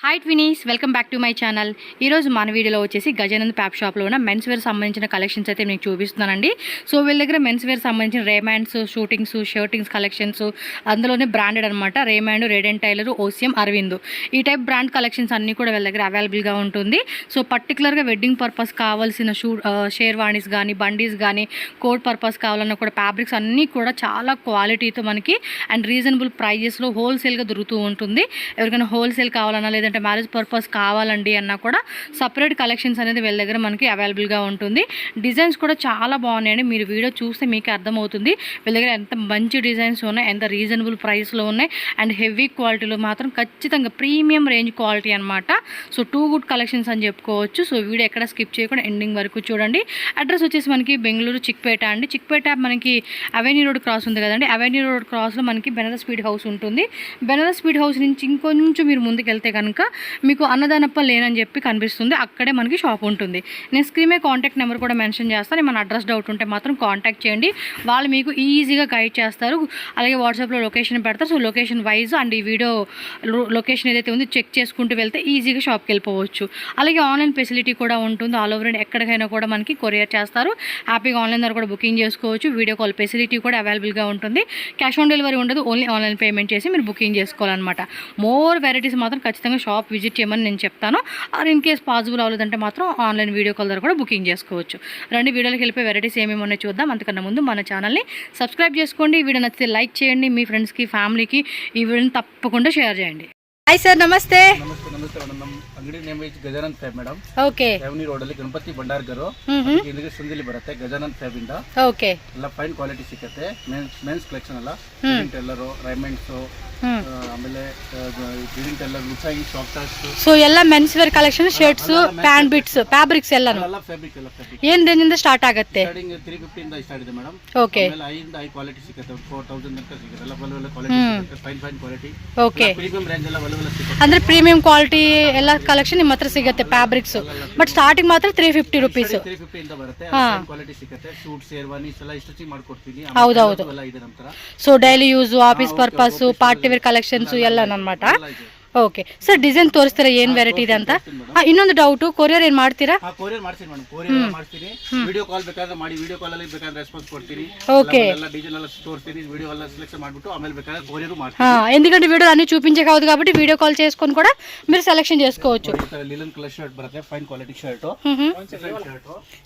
Hi twinnies, welcome back to my channel. ఈరోజు మన వీడియోలో వచ్చేసి గజానంద్ ప్యాప్ షాప్లో ఉన్న మెన్స్ వేర్ సంబంధించిన కలెక్షన్స్ అయితే మీకు చూపిస్తున్నానండి. సో వీళ్ళ దగ్గర మెన్స్ వేర్ సంబంధించిన రేమాండ్స్, షూటింగ్స్, షర్టింగ్స్ కలెక్షన్స్, అందులోనే బ్రాండెడ్ అనమాట. రేమాండ్, రేడెంట్ టైలర్, ఓసియం, అరవింద్, ఈ టైప్ బ్రాండ్ కలెక్షన్స్ అన్నీ కూడా వీళ్ళ దగ్గర అవైలబుల్గా ఉంటుంది. సో పర్టికులర్గా వెడ్డింగ్ పర్పస్ కావాల్సిన షేర్వాణీస్ కానీ, బండీస్ కానీ, కోట్ పర్పస్ కావాలన్నా కూడా ఫ్యాబ్రిక్స్ అన్నీ కూడా చాలా క్వాలిటీతో మనకి అండ్ రీజనబుల్ ప్రైజెస్లో హోల్సేల్గా దొరుకుతూ ఉంటుంది. ఎవరికైనా హోల్సేల్ కావాలన్నా లేదంటే మ్యారేజ్ పర్పస్ కావాలండి అన్నా కూడా సపరేట్ కలెక్షన్స్ అనేది వీళ్ళ దగ్గర మనకి అవైలబుల్గా ఉంటుంది. డిజైన్స్ కూడా చాలా బాగున్నాయండి. మీరు వీడియో చూస్తే మీకు అర్థమవుతుంది వీళ్ళ దగ్గర ఎంత మంచి డిజైన్స్ ఉన్నాయి, ఎంత రీజనబుల్ ప్రైస్లో ఉన్నాయి అండ్ హెవీ క్వాలిటీలో మాత్రం ఖచ్చితంగా ప్రీమియం రేంజ్ క్వాలిటీ అనమాట. సో టూ గుడ్ కలెక్షన్స్ అని చెప్పుకోవచ్చు. సో వీడియో ఎక్కడ స్కిప్ చేయకుండా ఎండింగ్ వరకు చూడండి. అడ్రస్ వచ్చేసి మనకి బెంగళూరు చిక్పేట అండి. చిక్పేట మనకి అవెన్యూ రోడ్ క్రాస్ ఉంది కదండి. అవెన్యూ రోడ్ క్రాస్లో మనకి బెనారస్ స్పీడ్ హౌస్ ఉంటుంది. బెనారస్ స్పీడ్ హౌస్ నుంచి ఇంకొంచెం మీరు ముందుకు వెళ్తే కనుక మీకు అన్నదానప్ప లేనని చెప్పి కనిపిస్తుంది. అక్కడే మనకి షాప్ ఉంటుంది. నేను స్క్రీన్ మీద కాంటాక్ట్ నెంబర్ కూడా మెన్షన్ చేస్తాను. మన అడ్రస్ డౌట్ ఉంటే మాత్రం కాంటాక్ట్ చేయండి. వాళ్ళు మీకు ఈజీగా గైడ్ చేస్తారు. అలాగే వాట్సాప్లో లొకేషన్ పెడతారు. సో లొకేషన్ వైజ్ అండ్ ఈ వీడియో లొకేషన్ ఏదైతే ఉందో చెక్ చేసుకుంటూ వెళ్తే ఈజీగా షాప్కి వెళ్ళిపోవచ్చు. అలాగే ఆన్లైన్ ఫెసిలిటీ కూడా ఉంటుంది. ఆల్ ఓవర్ ఎక్కడికైనా కూడా మనకి కొరియర్ చేస్తారు. హ్యాపీగా ఆన్లైన్ ద్వారా కూడా బుకింగ్ చేసుకోవచ్చు. వీడియో కాల్ ఫెసిలిటీ కూడా అవైలబుల్గా ఉంటుంది. క్యాష్ ఆన్ డెలివరీ ఉండదు. ఓన్లీ ఆన్లైన్ పేమెంట్ చేసి మీరు బుకింగ్ చేసుకోవాలన్నమాట. మోర్ వెరైటీస్ మాత్రం ఖచ్చితంగా షాప్ విజిట్ చేయమని నేను చెప్తాను. ఆర్ ఇన్ కేస్ పాసిబుల్ అవ్వలేదంటే మాత్రం ఆన్లైన్ వీడియో కాల్ ద్వారా కూడా బుకింగ్ చేసుకోవచ్చు. రండి వీడియోలోకి వెళ్ళిపోయి వెరైటీస్ ఏమేమి ఉన్నాయో చూద్దాం. అంతకన్నా ముందు మన ఛానల్ని సబ్స్క్రైబ్ చేసుకోండి. వీడియో నచ్చితే లైక్ చేయండి. మీ ఫ్రెండ్స్కి, ఫ్యామిలీకి ఈ వీడియోని తప్పకుండా షేర్ చేయండి. హాయ్ సార్, ನಮಸ್ತೆ. ನಮಸ್ತೆ ಮೇಡಮ್. ನಮ್ಮ ಅಂಗಡಿ name Gajanand fab madam. Okay. Revenue road ಅಲ್ಲಿ ಗಣಪತಿ ಭಂಡಾರ್ಗರು ಇದಕ್ಕೆ ಸುಂದಿಲಿ ಬರುತ್ತೆ. ಗಜಾನಂದ್ ಫ್ಯಾಬ್ ಇಂದ ಓಕೆ ಎಲ್ಲ ಫೈನ್ ಕ್ವಾಲಿಟಿ ಸಿಗುತ್ತೆ. ಮೆನ್ಸ್ ಕಲೆಕ್ಷನ್ ಎಲ್ಲ ಟೆಲ್ಲರು, ರೈಮೆಂಡ್ಸ್, ಆಮೇಲೆ ಗ್ರೀನ್ ಟೆಲ್ಲರ್, ಮಿಸಾಯಿ, ಶಾರ್ಟರ್ಸ್. ಸೊ ಎಲ್ಲ men's wear collection, shirts, pant bits, fabrics ಎಲ್ಲ ಫ್ಯಾಬ್ರಿಕ್ ಏನ್ ರೇಂಜ್ ಇಂದ ಸ್ಟಾರ್ಟ್ ಆಗುತ್ತೆ? ಸ್ಟಾರ್ಟಿಂಗ್ 350 ಇಂದ ಸ್ಟಾರ್ಟ್ ಇದೆ ಮೇಡಮ್. ಓಕೆ. ಆಮೇಲೆ ಹೈ ಕ್ವಾಲಿಟಿ ಸಿಗುತ್ತೆ. 4000 ತನಕ ಸಿಗುತ್ತೆ. ಎಲ್ಲ ಒಳ್ಳೆ ಕ್ವಾಲಿಟಿ ಸಿಗುತ್ತೆ. Fine quality. Okay. Premium range ಎಲ್ಲ ಒಳ್ಳೆ ಸಿಗುತ್ತೆ. ಅಂದ್ರೆ ಪ್ರೀಮಿಯಂ ಕ್ವಾಲಿಟಿ ಎಲ್ಲ ಕಲೆಕ್ಷನ್ ನಿಮ್ಮ ಹತ್ರ ಸಿಗುತ್ತೆ. ಫ್ಯಾಬ್ರಿಕ್ಸ್ ಬಟ್ ಸ್ಟಾರ್ಟಿಂಗ್ ಮಾತ್ರ 350 ರುಪೀಸ್. 350 ಇಂದ ಬರುತ್ತೆ. ಫೈನ್ ಕ್ವಾಲಿಟಿ ಸಿಗುತ್ತೆ. ಸೂಟ್, ಶೇರ್ವಾನೀಸ್ ಎಲ್ಲ ಸ್ಟಿಚಿಂಗ್ ಮಾಡ್ಕೊಡ್ತೀನಿ. ಹೌದೌದು. ಎಲ್ಲ ಇದೆ ನಮ್ಮ ಹತ್ರ. So daily use, office purpose, party wear collections ಎಲ್ಲ ಅನ್మాట. ಓಕೆ ಸರ್, ಡಿಸೈನ್ ತೋರಿಸ್ತೀರಾ ಏನ್ ವೆರೈಟಿ ಇದೆ ಅಂತ? ಇನ್ನೊಂದು ಡೌಟ್, ಕೊರಿಯರ್ ಏನ್ ಮಾಡ್ತೀರಾ? ಕೊರಿಯರ್ ಮಾಡ್ತೀನಿ ಮೇಡಮ್. ಕೊರಿಯರ್ ಮಾಡ್ತೀನಿ. ವಿಡಿಯೋ ಕಾಲ್ ಬೇಕಾದ್ರೆ ಮಾಡಿ, ವಿಡಿಯೋ ಕಾಲ್ ಅಲ್ಲಿ ಬೇಕಾದ್ರೆ ರೆಸ್ಪಾನ್ಸ್ ಕೊಡ್ತೀನಿ. ఓకే. ಎಲ್ಲ ಡಿಸೈನ್ ಎಲ್ಲ ತೋರಿಸ್ತೀನಿ. ವಿಡಿಯೋ ಎಲ್ಲ సెలెక్షన్ ಮಾಡ್ಬಿಟ್ಟು ఆಮೇಲೆ ಬೇಕಾದ್ರೆ కొరియర్ ಮಾಡ್ತೀನಿ. ఎందుకంటే వీడియో అన్ని చూపించక అవుతుంది కాబట్టి వీడియో కాల్ చేసుకొని కూడా మీరు సెలెక్షన్ చేసుకోవచ్చు. లిలన్ కలర్ షర్ట్ బರುತ್ತೆ. Fine quality shirt.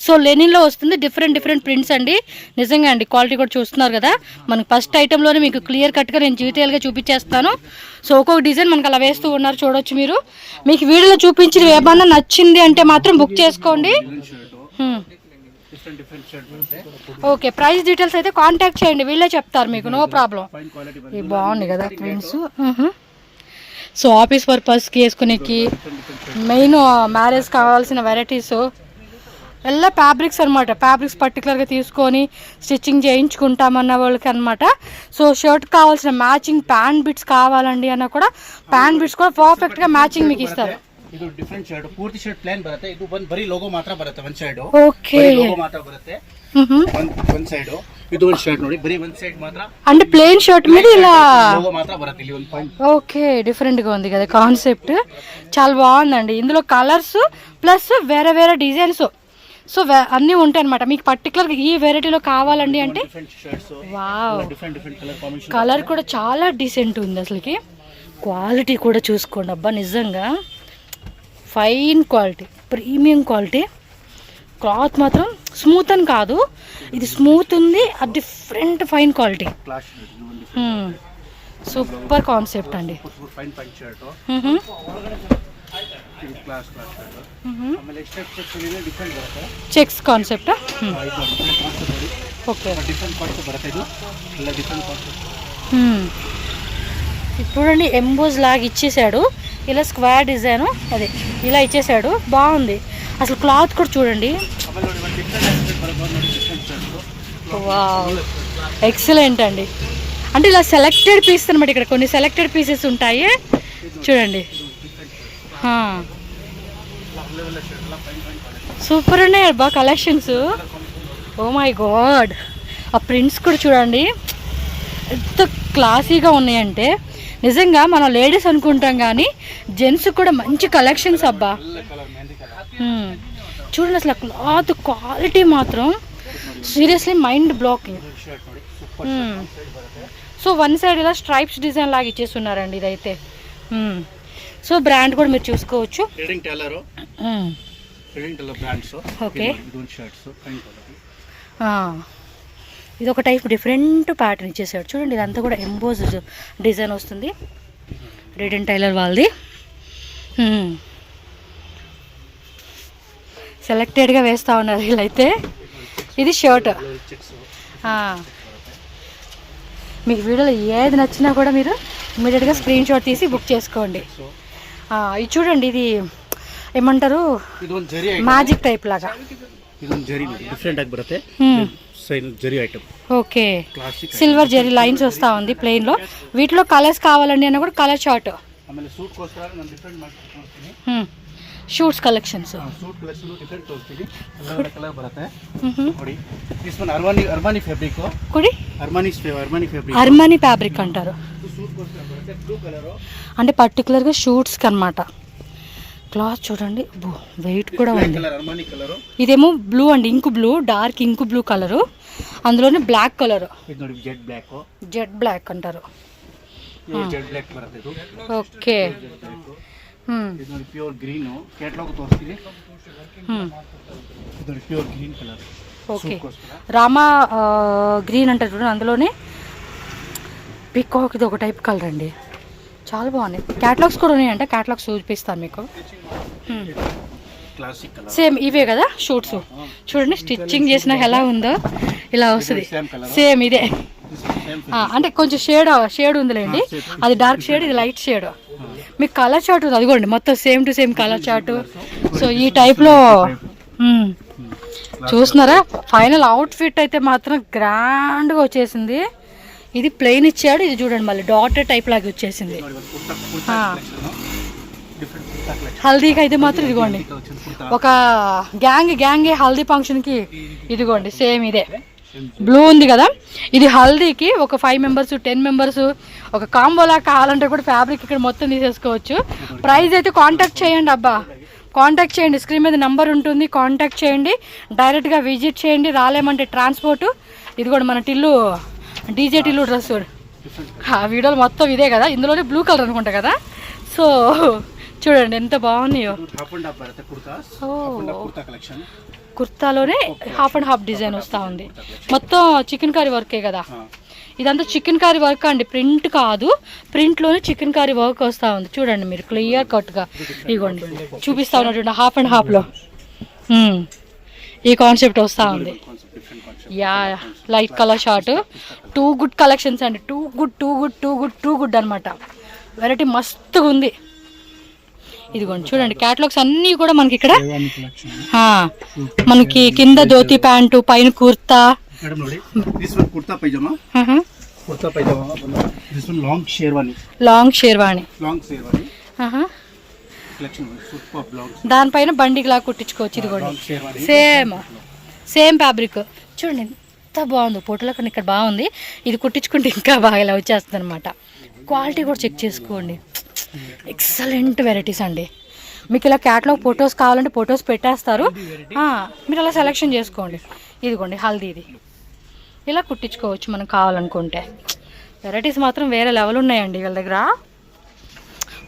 So linen లో వస్తుంది. డిఫరెంట్ ప్రింట్స్ అండి. నిజంగా అండి, క్వాలిటీ కూడా చూస్తున్నారు కదా. మనకు ఫస్ట్ ఐటమ్ లోనే మీకు క్లియర్ కట్ గా నేను డీటెయిల్ గా చూపించేస్తాను. సో ఒక్కొక్క డిజైన్ మనకు అలా వేస్తూ ఉన్నారు, చూడొచ్చు మీరు. మీకు వీడియోలో చూపించిన ఏమన్నా నచ్చింది అంటే మాత్రం బుక్ చేసుకోండి. ఓకే, ప్రైస్ డీటెయిల్స్ అయితే కాంటాక్ట్ చేయండి, వీళ్ళే చెప్తారు మీకు. No problem. ఇది బాగుంది కదా ప్రింట్స్. సో ఆఫీస్ పర్పస్కి వేసుకునేకి, మెయిన్ మ్యారేజ్ కావాల్సిన వెరైటీస్ ಎಲ್ಲ ఫ్యాబ్రిక్స్ అనమాట. ఫ్యాబ్రిక్స్ పర్టికులర్గా తీసుకొని స్టిచ్చింగ్ చేయించుకుంటామన్న వాళ్ళకి అనమాట. సో షర్ట్ కావాల్సిన మ్యాచింగ్ ప్యాంట్ బిట్స్ కావాలండి అన్న కూడా ప్యాంట్ బిట్స్ కూడా పర్ఫెక్ట్గా మ్యాచింగ్ మీకు ఇస్తారు. ಇದು ಡಿಫರೆಂಟ್ ಶರ್ಟ್. ಪೂರ್ತಿ ಶರ್ಟ್ ಪ್ಲೇನ್ ಬರುತ್ತೆ. ಇದು ಒಂದು ಬರೀ ಲೋಗೋ ಮಾತ್ರ ಬರುತ್ತೆ. ಒಂದು ಸೈಡ್ ಓಕೆ, ಲೋಗೋ ಮಾತ್ರ ಬರುತ್ತೆ. ಒಂದು ಸೈಡ್ ಇದು ಒಂದು ಶರ್ಟ್ ನೋಡಿ, ಬರೀ ಒಂದು ಸೈಡ್ ಮಾತ್ರ. అంటే ప్లెయిన్ షర్ట్ మీద ఇలా లోగో మాత్రం బರುತ್ತೆ. ಇಲ್ಲಿ ಒಂದು పాయింట్. ఓకే, డిఫరెంట్ గా ఉంది కదా కాన్సెప్ట్. చాలా బాగుందండి. ఇందులో కలర్స్ ప్లస్ వేరే వేరే డిజైన్స్, సో అన్నీ ఉంటాయి అనమాట. మీకు పర్టికులర్గా ఈ వెరైటీలో కావాలండి అంటే వావ్, కలర్ కూడా చాలా డీసెంట్ ఉంది. అసలుకి క్వాలిటీ కూడా చూసుకోండి. అబ్బా నిజంగా fine quality, premium quality. Cloth మాత్రం స్మూత్ అని కాదు, ఇది స్మూత్ ఉంది. అది different fine quality. Super concept అండి. Checks concept. ఓకే, చూడండి ఎంబోజ్ లాగా ఇచ్చేసాడు. ఇలా స్క్వేర్ డిజైన్ అదే ఇలా ఇచ్చేసాడు. బాగుంది అసలు. క్లాత్ కూడా చూడండి. వావ్, ఎక్సలెంట్ అండి. అంటే ఇలా సెలెక్టెడ్ పీస్ అనమాట. ఇక్కడ కొన్ని సెలెక్టెడ్ పీసెస్ ఉంటాయి చూడండి. సూపర్ ఉన్నాయి అబ్బా కలెక్షన్స్. ఓ మై గాడ్, ఆ ప్రింట్స్ కూడా చూడండి ఎంత క్లాసీగా ఉన్నాయంటే. నిజంగా మనం లేడీస్ అనుకుంటాం కానీ జెంట్స్ కూడా మంచి కలెక్షన్స్ అబ్బా. చూడండి అసలు క్లాత్ క్వాలిటీ మాత్రం seriously mind blocking. So one side ఇలా స్ట్రైప్స్ డిజైన్ లాగా ఇచ్చేస్తున్నారండి ఇదైతే. సో బ్రాండ్ కూడా మీరు చూసుకోవచ్చు. ఓకే, ఇది ఒక టైప్ డిఫరెంట్ ప్యాటర్న్ ఇచ్చేసాడు చూడండి. ఇదంతా కూడా ఎంబోజ్డ్ డిజైన్ వస్తుంది. రెడ్ అండ్ టైలర్ వాళ్ళది. సెలెక్టెడ్గా వేస్తూ ఉన్నారు వీళ్ళైతే. ఇది షర్ట్. మీకు వీడియోలో ఏది నచ్చినా కూడా మీరు ఇమీడియట్గా స్క్రీన్ షాట్ తీసి బుక్ చేసుకోండి. ఇది చూడండి, ఇది ఏమంటారు మ్యాజిక్ టైప్ లాగా. ఓకే, సిల్వర్ జెరీ లైన్స్ వస్తూ ఉంది ప్లెయిన్లో. వీటిలో కలర్స్ కావాలండి అన్న కూడా colour chart. Suits collections Armani fabric అంటారు. అంటే పర్టికులర్గా షూట్స్కి అనమాట. క్లాత్ చూడండి, వెయిట్ కూడా ఉంది. ఇదేమో బ్లూ అండి, ink blue, dark ink blue colour. అందులోనే బ్లాక్ కలర్, జెడ్ బ్లాక్ అంటారు. ఓకే, ಪ್ಯೂರ್ ಗ್ರೀನ್ ಕ್ಯಾಟಲಾಗ್ ತೋರಿಸ್ತೀನಿ. Pure green colour. Okay, Rama green అంటారు చూడండి. అందులోనే పికాక్, ఇది ఒక టైప్ కలర్ అండి. చాలా బాగున్నాయి. క్యాటలాగ్స్ కూడా ఉన్నాయంట, క్యాటలాగ్స్ చూపిస్తాను మీకు. సేమ్ ఇవే కదా షూట్స్. చూడండి స్టిచ్చింగ్ చేసిన ఎలా ఉందో, ఇలా వస్తుంది. సేమ్ ఇదే, అంటే కొంచెం షేడ్ ఉందిలేండి. అది డార్క్ షేడ్, ఇది లైట్ షేడ్. మీకు కలర్ చార్ట్ ఉంది, అదిగోండి మొత్తం same to same colour chart. So ఈ టైప్లో చూస్తున్నారా. ఫైనల్ అవుట్ఫిట్ అయితే మాత్రం గ్రాండ్గా వచ్చేసింది. ఇది ప్లెయిన్ ఇచ్చాడు, ఇది చూడండి మళ్ళీ డాటర్ టైప్ లాగా వచ్చేసింది. హల్దీకి అయితే మాత్రం ఇదిగోండి ఒక గ్యాంగే హల్దీ ఫంక్షన్కి ఇదిగోండి సేమ్ ఇదే బ్లూ ఉంది కదా. ఇది హల్దీకి ఒక 5 మెంబర్స్ 10 మెంబర్స్ ఒక కాంబోలా కావాలంటే కూడా ఫ్యాబ్రిక్ ఇక్కడ మొత్తం తీసేసుకోవచ్చు. ప్రైస్ అయితే కాంటాక్ట్ చేయండి అబ్బా, కాంటాక్ట్ చేయండి. స్క్రీన్ మీద నెంబర్ ఉంటుంది, కాంటాక్ట్ చేయండి. డైరెక్ట్గా విజిట్ చేయండి. రాలేమంటే ట్రాన్స్పోర్ట్. ఇది కూడా మన టిల్లు డీజే టిల్లు డ్రెస్ వీడియోలు మొత్తం ఇదే కదా. ఇందులోనే బ్లూ కలర్ అనుకుంటా కదా. సో చూడండి ఎంత బాగున్నాయో. కుర్తాలోనే హాఫ్ అండ్ హాఫ్ డిజైన్ వస్తూ ఉంది. మొత్తం చికెన్ కర్రీ వర్కే కదా. ఇదంతా చికెన్ కర్రీ వర్క్ అండి, ప్రింట్ కాదు. ప్రింట్లోనే చికెన్ కర్రీ వర్క్ వస్తూ ఉంది. చూడండి మీరు క్లియర్ కట్గా ఇవ్వండి చూపిస్తా ఉన్నట్టు హాఫ్ అండ్ హాఫ్లో ఈ కాన్సెప్ట్ వస్తూ ఉంది. Yeah, light colour short. Too good collections అండి, టూ గుడ్ అనమాట. వెరైటీ మస్తుగా ఉంది. ఇదిగోండి చూడండి క్యాటలాగ్స్ అన్నీ కూడా మనకి ఇక్కడ. మనకి కింద ధోతి ప్యాంటు, పైన కుర్తా, లాంగ్ షేర్వాణి. దానిపైన బండికి లాగా కుట్టించుకోవచ్చు. ఇది కూడా సేమ్ ఫ్యాబ్రిక్. చూడండి ఎంత బాగుంది, ఫోటోలో కన్నా ఇక్కడ బాగుంది. ఇది కుట్టించుకుంటే ఇంకా బాగా ఇలా వచ్చేస్తుంది అనమాట. క్వాలిటీ కూడా చెక్ చేసుకోండి. ఎక్సలెంట్ వెరైటీస్ అండి. మీకు ఇలా క్యాట్లాగ్ ఫొటోస్ కావాలంటే ఫొటోస్ పెట్టేస్తారు, మీరు అలా సెలెక్షన్ చేసుకోండి. ఇదిగోండి హల్దీది ఇలా కుట్టించుకోవచ్చు మనం కావాలనుకుంటే. వెరైటీస్ మాత్రం వేరే లెవెల్ ఉన్నాయండి వీళ్ళ దగ్గర.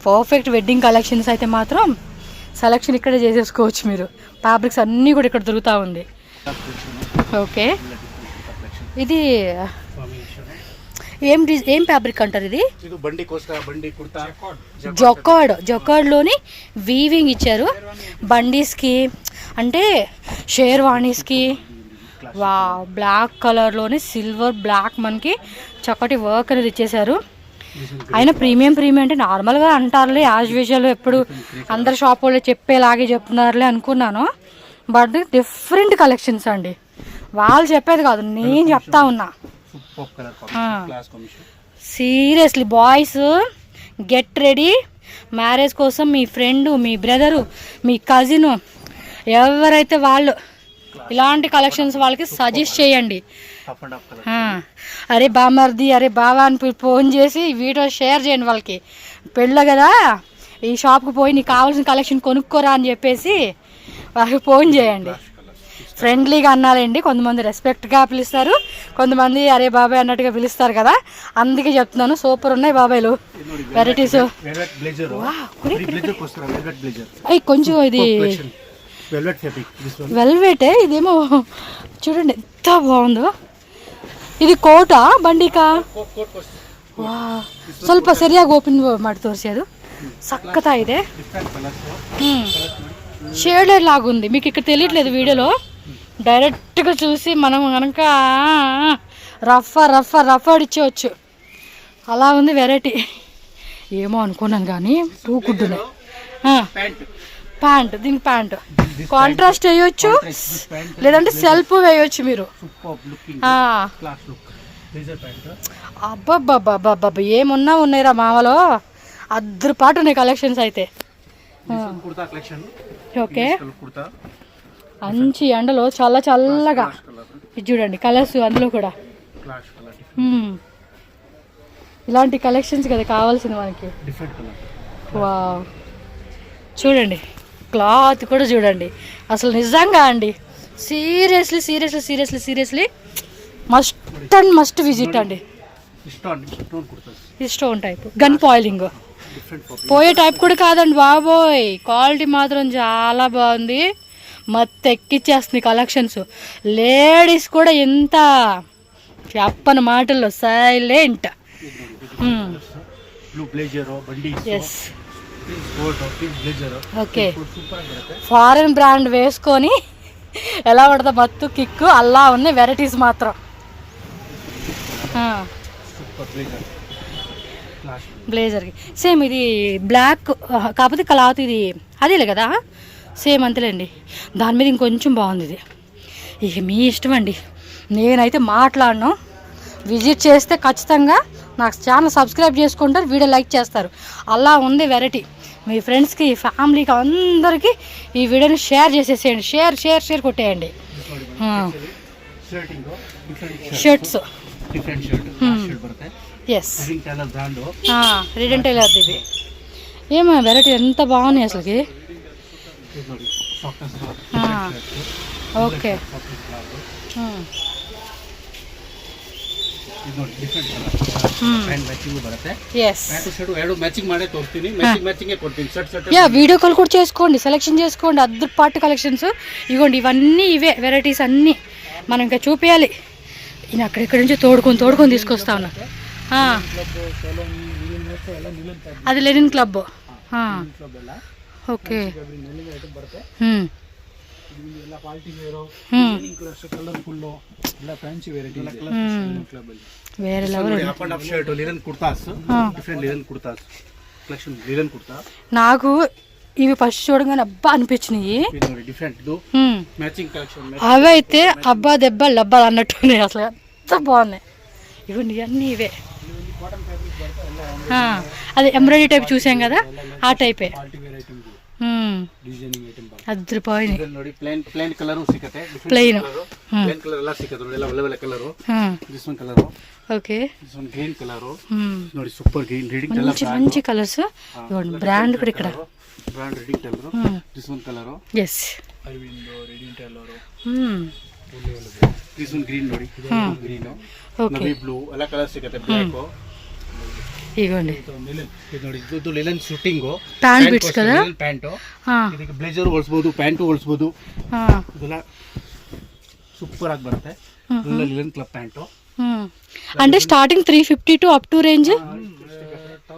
పర్ఫెక్ట్ వెడ్డింగ్ కలెక్షన్స్ అయితే మాత్రం సెలెక్షన్ ఇక్కడే చేసేసుకోవచ్చు మీరు. ఫ్యాబ్రిక్స్ అన్నీ కూడా ఇక్కడ దొరుకుతూ ఉంది. ఓకే, ఇది ఏం ఫ్యాబ్రిక్ అంటారు? ఇది జొకార్డ్లోని వీవింగ్ ఇచ్చారు. బండీస్కి అంటే షేర్వాణీస్కి. వా, బ్లాక్ కలర్లోని సిల్వర్ బ్లాక్ మనకి చక్కటి వర్క్ అనేది ఇచ్చేసారు. అయినా ప్రీమియం అంటే నార్మల్గా అంటారులే, యాజ్ యూజువల్ ఎప్పుడు అందరు షాప్ వాళ్ళు చెప్పేలాగే చెప్తున్నారులే అనుకున్నాను. బట్ డిఫరెంట్ కలెక్షన్స్ అండి. వాళ్ళు చెప్పేది కాదు, నేను చెప్తా ఉన్నా. Seriously boys get ready. Marriage కోసం మీ ఫ్రెండు, మీ బ్రదరు, మీ కజిను ఎవరైతే వాళ్ళు ఇలాంటి కలెక్షన్స్ వాళ్ళకి సజెస్ట్ చేయండి. Tough and tough colour. అరే బామర్ది, అరే బావా అని ఫోన్ చేసి వీడియో షేర్ చేయండి వాళ్ళకి. పెళ్ళ కదా, ఈ షాప్కి పోయి నీకు కావాల్సిన కలెక్షన్ కొనుక్కోరా అని చెప్పేసి వాళ్ళకి ఫోన్ చేయండి. ఫ్రెండ్లీగా అన్నారండి, కొంతమంది రెస్పెక్ట్గా పిలుస్తారు, కొంతమంది అరే బాబాయ్ అన్నట్టుగా పిలుస్తారు కదా, అందుకే చెప్తున్నాను. సూపర్ ఉన్నాయి బాబాయ్లు వెరైటీస్. అయ్యి కొంచెం ఇది వెల్వెటే, ఇదేమో చూడండి ఎంత బాగుందో. ఇది ಕೋಟಾ ಬಂಡಿಕಾ ವಾ ಸ್ವಲ್ಪ ಸರಿಯಾಗಿ ಓಪನ್ ಮಾಡಿ ತೋರಿಸಿ. ಅದು ಸಕ್ಕತ್ತಾ ಇದೆ, షేడెడ్ లాగుంది. మీకు ఇక్కడ తెలియట్లేదు వీడియోలో, డైరెక్ట్గా చూసి మనం కనుక రఫ్ ఆడిచ్చేవచ్చు. అలా ఉంది వెరైటీ. ఏమో అనుకున్నాను కానీ టూ గుడ్డునే. ప్యాంట్, దీనికి ప్యాంట్ కాంట్రాస్ట్ వేయొచ్చు, లేదంటే సెల్ఫ్ వేయొచ్చు మీరు. అబ్బబ్బబ్బబ్బబ్బ ఏమున్నా ఉన్నాయిరా మామలో, అద్దరు పాటు ఉన్నాయి కలెక్షన్స్ అయితే. ఓకే, మంచి ఎండలో చాలా చల్లగా ఇది చూడండి కలర్స్, అందులో కూడా ఇలాంటి కలెక్షన్స్ కదా కావాల్సింది మనకి. వావ్, చూడండి క్లాత్ కూడా చూడండి. అసలు నిజంగా అండి, seriously must and must visit అండి. ఇది స్టోన్ టైప్, గన్ పాయిలింగ్ పోయే టైప్ కూడా కాదండి బాబోయ్. క్వాలిటీ మాత్రం చాలా బాగుంది, మత్తు ఎక్కిచ్చేస్తుంది కలెక్షన్స్. లేడీస్ కూడా ఎంత చెప్పని మాటల్లో silent. Yes, okay, foreign brand వేసుకొని ఎలా పడతా మత్తు కిక్కు అలా ఉన్నాయి వెరైటీస్ మాత్రం. బ్లేజర్కి సేమ్ ఇది బ్లాక్, కాకపోతే క్లాత్ ఇది అదేలే కదా, సేమ్ అంతేలేండి. దాని మీద ఇంకొంచెం బాగుంది ఇది. ఇక మీ ఇష్టం అండి, నేనైతే మాట్లాడను. విజిట్ చేస్తే ఖచ్చితంగా నాకు ఛానల్ సబ్స్క్రైబ్ చేసుకుంటారు, వీడియో లైక్ చేస్తారు. అలా ఉంది వెరైటీ. మీ ఫ్రెండ్స్కి, ఫ్యామిలీకి అందరికీ ఈ వీడియోని షేర్ చేసేసేయండి. షేర్ కొట్టేయండి. షర్ట్స్, ఎస్, రిడెన్ టైలర్. ఇది ఏమో వెరైటీ ఎంత బాగున్నాయి అసలుకి. ఓకే, వీడియో కాల్ కూడా చేసుకోండి, సెలెక్షన్ చేసుకోండి. అద్దరు పాటు కలెక్షన్స్ ఇవ్వండి. ఇవన్నీ ఇవే వెరైటీస్ అన్నీ మనం ఇంకా చూపించాలి. ఈయన అక్కడెక్కడి నుంచి తోడుకొని తీసుకొస్తా ఉన్నా. అది లెనిన్ క్లబ్. ఓకే, వేరే నాకు ఇవి ఫస్ట్ చూడగానే అబ్బా అనిపించినాయి. అవి అయితే అబ్బా దెబ్బలు డబ్బాలు అన్నట్టున్నాయి, అసలు ఎంత బాగున్నాయి. ఇవ్వండి అన్నీ ఇవే. అదే ఎంబ్రాయిడరీ టైప్ చూసాం కదా, ఆ టైపే. ಅದ್ರಪಾಯಿ ಪ್ಲೇನ್ ಕಲರ್ ಸಿಗುತ್ತೆ, ಪ್ಲೇನ್ ಕಲರ್ ಎಲ್ಲ ಸಿಗುತ್ತೆ ನೋಡಿ, ಎಲ್ಲ ಒಳ್ಳೆ colour. This one colour, okay, this one green colour ನೋಡಿ, ಸೂಪರ್ ಗ್ರೀನ್ ರೀಡಿಂಗ್ ಎಲ್ಲ మంచి కలర్స్. ఇవ్వండి బ్రాండ్ కూడా ఇక్కడ, brand reading tailor. This one colour, yes, Aurobindo reading tailor. This one green ನೋಡಿ, ಗ್ರೀನ್, ನವಿ ಬ್ಲೂ ಎಲ್ಲ ಕಲರ್ ಸಿಗುತ್ತೆ. ಬ್ಲಾಕ್ ఇగోండి ನೋಡಿ, ಇದು ಲಿನನ್ ಶೂಟಿಂಗ್ ಪ್ಯಾಂಟ್ ಬಿಟ್ಸ್ కదా, ಪ್ಯಾಂಟ್. ಇದಕ್ಕೆ ಬ್ಲೇಜರ್ ಹೊಲಿಸಬಹುದು, ಪ್ಯಾಂಟ್ ಹೊಲಿಸಬಹುದು. ಇದೆಲ್ಲ ಸೂಪರ್ ಆಗಿ ಬರುತ್ತೆ. ಇದೆಲ್ಲ ಲಿನನ್ ಕ್ಲಬ್ ಪ್ಯಾಂಟ್. అంటే starting 350 to up to range,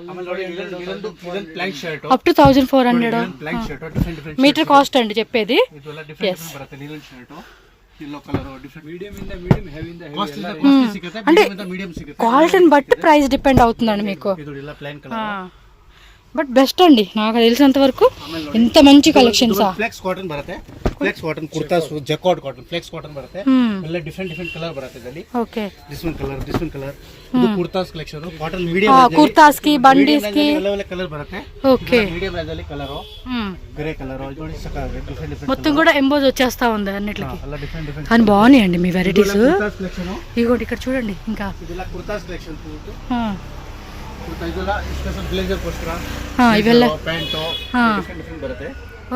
ಆಮೇಲೆ ನೋಡಿ linen plank shirt up to 1400 plank shirt. Different metre cost అండి చెప్పేది. ಇದೆಲ್ಲ ಡಿಫರೆಂಟ್ ಬರುತ್ತೆ. Linen shirt yellow color, different medium ಇಂದ heavy ಇಂದ heavy ಸಿಗುತ್ತೆ, medium ಇಂದ medium ಸಿಗುತ್ತೆ. క్వాలిటీని బట్టి ప్రైస్ డిపెండ్ అవుతుందండి మీకు. ಇದು ಎಲ್ಲ ಪ್ಲೇನ್ ಕಲರ್, ಬಟ್ ಬೆಸ್ಟ್ ಅಂడి నాకు తెలిసినంత వరకు ఇంత మంచి కలెక్షన్స్ ಫ್ಲೆಕ್ಸ್ ಕಾಟನ್ ಬರುತ್ತೆ flex cotton kurta jacquard cotton flex cotton ಬರುತ್ತೆ ಎಲ್ಲ ಡಿಫರೆಂಟ್ ಕಲರ್ ಬರುತ್ತೆ ಇದರಲ್ಲಿ ಓಕೆ ದಿಸ್ ಒನ್ ಕಲರ್ ಇದು kurtas collection cotton medium kurtas కి బండీస్ కి ಎಲ್ಲ ಕಲರ್ ಬರುತ್ತೆ ఓకే ಮೀಡಿಯಂ ರೇಂಜ್ ಅಲ್ಲಿ ಕಲರ್ ಗ್రే కలర్ ನೋಡಿ ಸಕಾಗೆ ಡಿಫರೆಂಟ್ మొత్తం కూడా ఎంబోజ్ వచ్చేస్తా ఉంది అన్నిటికి ಎಲ್ಲ ಡಿಫರೆಂಟ್ అని బాగున్నాయండి మీ వెరైటీస్ ಕುರ್ತಾಸ್ ಕಲೆಕ್ಷನ್ ఇగోటి ఇక్కడ చూడండి ఇంకా ಇದೆಲ್ಲ ಕುರ್ತಾಸ್ ಕಲೆಕ್ಷನ್ ಕುರ್ತಾ ಇದೆಲ್ಲ ಸ್ಪೆಷಲ್ ಬ್ಲೇಜರ್ ಕೋಸ್ಕರ ಇವೆಲ್ಲ ಪ್ಯಾಂಟ್ ಡಿಫರೆಂಟ್ ಬರುತ್ತೆ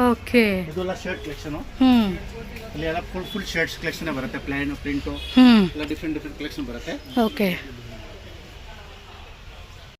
ಓಕೆ ಇದೆಲ್ಲ ಶರ್ಟ್ ಕಲೆಕ್ಷನ್ ಇಲ್ಲಿ ಎಲ್ಲ ಫುಲ್ ಶರ್ಟ್ಸ್ ಕಲೆಕ್ಷನ್ ಬರುತ್ತೆ ಪ್ಲಾನ್ ಪ್ರಿಂಟ್ ಎಲ್ಲ ಡಿಫರೆಂಟ್ ಕಲೆಕ್ಷನ್ ಬರುತ್ತೆ ಓಕೆ